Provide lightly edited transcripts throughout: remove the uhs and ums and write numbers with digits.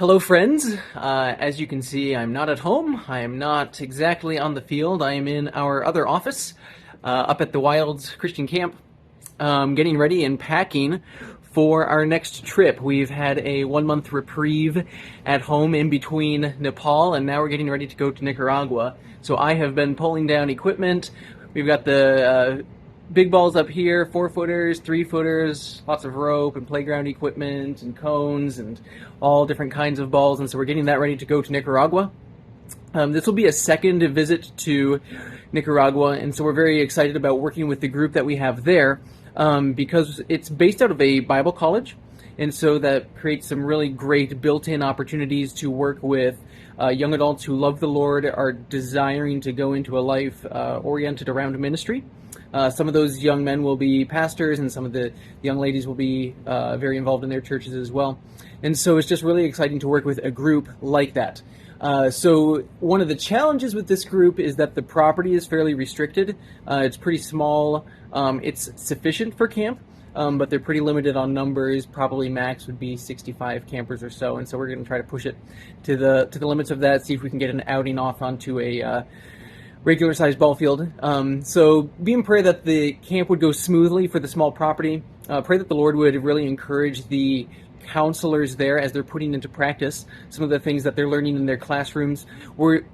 Hello, friends. As you can see, I'm not at home. I am not exactly on the field. I am in our other office up at the Wilds Christian Camp, getting ready and packing for our next trip. We've had a 1-month reprieve at home in between Nepal, and now we're getting ready to go to Nicaragua. So I have been pulling down equipment. We've got the big balls up here, 4-footers, 3-footers, lots of rope and playground equipment and cones and all different kinds of balls. And so we're getting that ready to go to Nicaragua. This will be a second visit to Nicaragua, and so we're very excited about working with the group that we have there because it's based out of a Bible college, and so that creates some really great built-in opportunities to work with young adults who love the Lord, are desiring to go into a life oriented around ministry. Some of those young men will be pastors, and some of the young ladies will be very involved in their churches as well. And so it's just really exciting to work with a group like that. So one of the challenges with this group is that the property is fairly restricted. It's pretty small. It's sufficient for camp, but they're pretty limited on numbers. Probably max would be 65 campers or so. And so we're going to try to push it to the limits of that, see if we can get an outing off onto a regular-sized ball field. So be in prayer that the camp would go smoothly for the small property. Pray that the Lord would really encourage the counselors there as they're putting into practice some of the things that they're learning in their classrooms. We're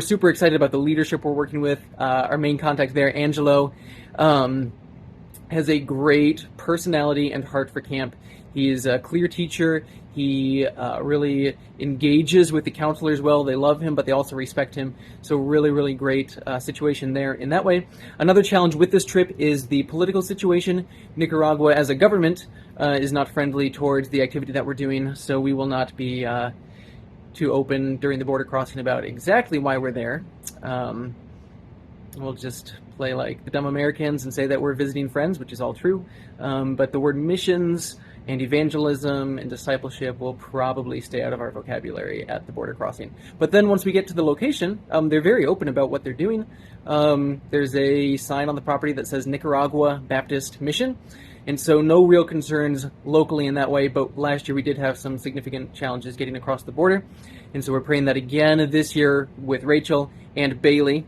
super excited about the leadership we're working with. Our main contact there, Angelo, has a great personality and heart for camp. He is a clear teacher. He really engages with the counselors well. They love him, but they also respect him. So really great situation there in that way. Another challenge with this trip is the political situation. Nicaragua as a government is not friendly towards the activity that we're doing, so we will not be too open during the border crossing about exactly why we're there. We'll just play like the dumb Americans and say that we're visiting friends, which is all true. But the word missions and evangelism and discipleship will probably stay out of our vocabulary at the border crossing. But then once we get to the location, they're very open about what they're doing. There's a sign on the property that says Nicaragua Baptist Mission. And so no real concerns locally in that way, but last year we did have some significant challenges getting across the border. And so we're praying that again this year with Rachel and Bailey.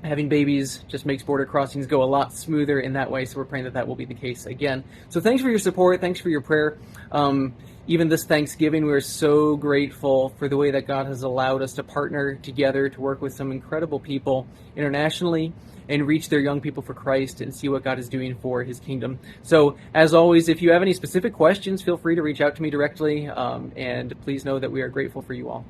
Having babies just makes border crossings go a lot smoother in that way, so we're praying that that will be the case again. So thanks for your support, thanks for your prayer. Even this Thanksgiving, we're so grateful for the way that God has allowed us to partner together to work with some incredible people internationally and reach their young people for Christ and see what God is doing for His kingdom. So, as always, if you have any specific questions, feel free to reach out to me directly, and please know that we are grateful for you all.